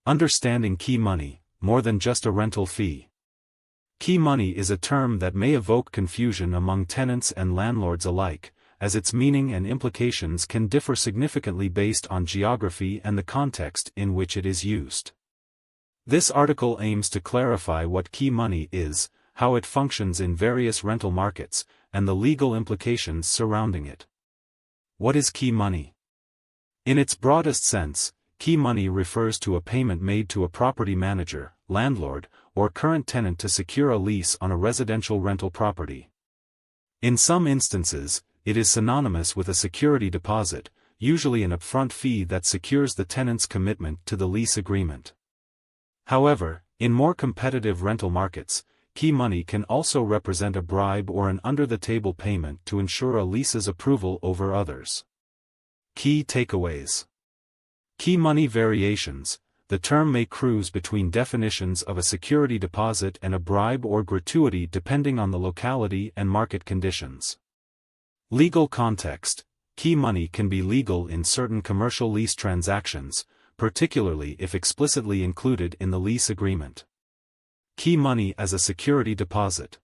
Understanding key money, more than just a rental fee. Key money is a term that may evoke confusion among tenants and landlords alike, as its meaning and implications can differ significantly based on geography and the context in which it is used. This article aims to clarify what key money is, how it functions in various rental markets, and the legal implications surrounding it. What is key money? In its broadest sense, key money refers to a payment made to a property manager, landlord, or current tenant to secure a lease on a residential rental property. In some instances, it is synonymous with a security deposit, usually an upfront fee that secures the tenant's commitment to the lease agreement. However, in more competitive rental markets, key money can also represent a bribe or an under-the-table payment to ensure a lease's approval over others. Key takeaways. Key money variations. The term may cruise between definitions of a security deposit and a bribe or gratuity depending on the locality and market conditions. Legal context. Key money can be legal in certain commercial lease transactions, particularly if explicitly included in the lease agreement. Key money as a security deposit.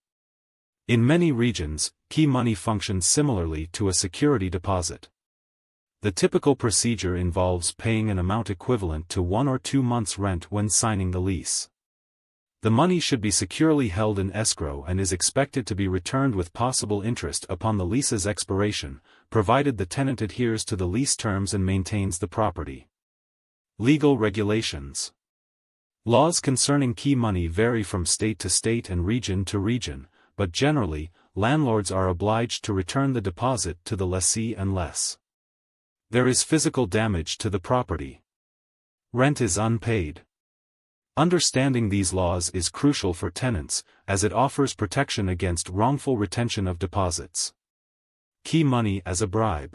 In many regions, key money functions similarly to a security deposit. The typical procedure involves paying an amount equivalent to 1 or 2 months' rent when signing the lease. The money should be securely held in escrow and is expected to be returned with possible interest upon the lease's expiration, provided the tenant adheres to the lease terms and maintains the property. Legal regulations. Laws concerning key money vary from state to state and region to region, but generally, landlords are obliged to return the deposit to the lessee unless there is physical damage to the property. Rent is unpaid. Understanding these laws is crucial for tenants, as it offers protection against wrongful retention of deposits. Key money as a bribe.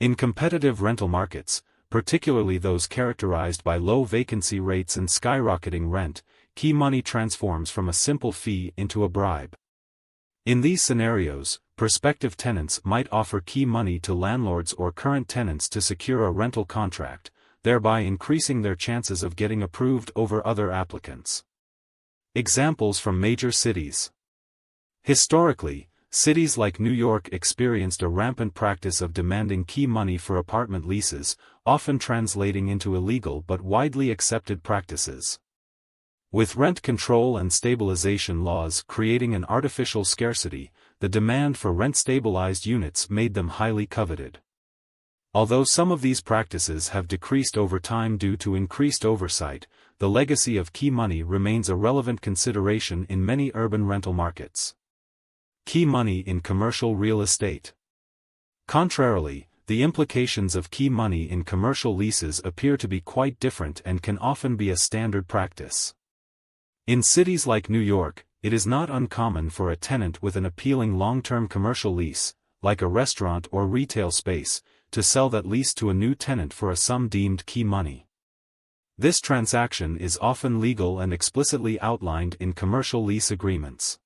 In competitive rental markets, particularly those characterized by low vacancy rates and skyrocketing rent, key money transforms from a simple fee into a bribe. In these scenarios, prospective tenants might offer key money to landlords or current tenants to secure a rental contract, thereby increasing their chances of getting approved over other applicants. Examples from major cities. Historically, cities like New York experienced a rampant practice of demanding key money for apartment leases, often translating into illegal but widely accepted practices. With rent control and stabilization laws creating an artificial scarcity, the demand for rent-stabilized units made them highly coveted. Although some of these practices have decreased over time due to increased oversight, the legacy of key money remains a relevant consideration in many urban rental markets. Key money in commercial real estate. Contrarily, the implications of key money in commercial leases appear to be quite different and can often be a standard practice. In cities like New York, it is not uncommon for a tenant with an appealing long-term commercial lease, like a restaurant or retail space, to sell that lease to a new tenant for a sum deemed key money. This transaction is often legal and explicitly outlined in commercial lease agreements.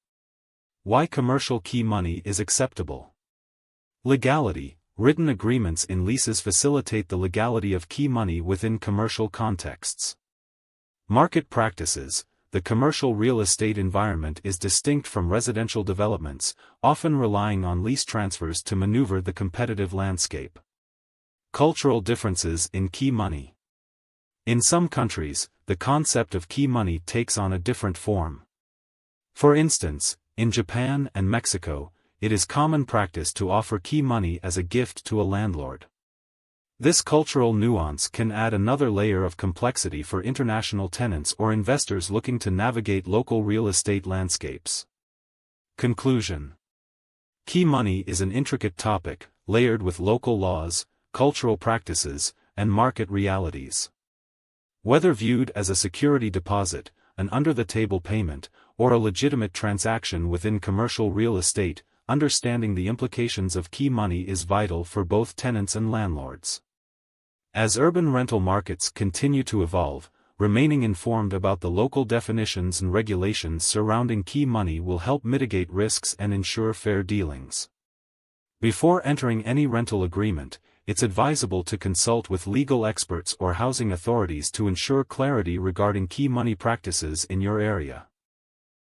Why commercial key money is acceptable. Legality. Written agreements in leases facilitate the legality of key money within commercial contexts. Market practices. The commercial real estate environment is distinct from residential developments, often relying on lease transfers to maneuver the competitive landscape. Cultural differences in key money. In some countries, the concept of key money takes on a different form. For instance, in Japan and Mexico, it is common practice to offer key money as a gift to a landlord. This cultural nuance can add another layer of complexity for international tenants or investors looking to navigate local real estate landscapes. Conclusion. Key money is an intricate topic, layered with local laws, cultural practices, and market realities. Whether viewed as a security deposit, an under-the-table payment, or a legitimate transaction within commercial real estate, understanding the implications of key money is vital for both tenants and landlords. As urban rental markets continue to evolve, remaining informed about the local definitions and regulations surrounding key money will help mitigate risks and ensure fair dealings. Before entering any rental agreement, it's advisable to consult with legal experts or housing authorities to ensure clarity regarding key money practices in your area.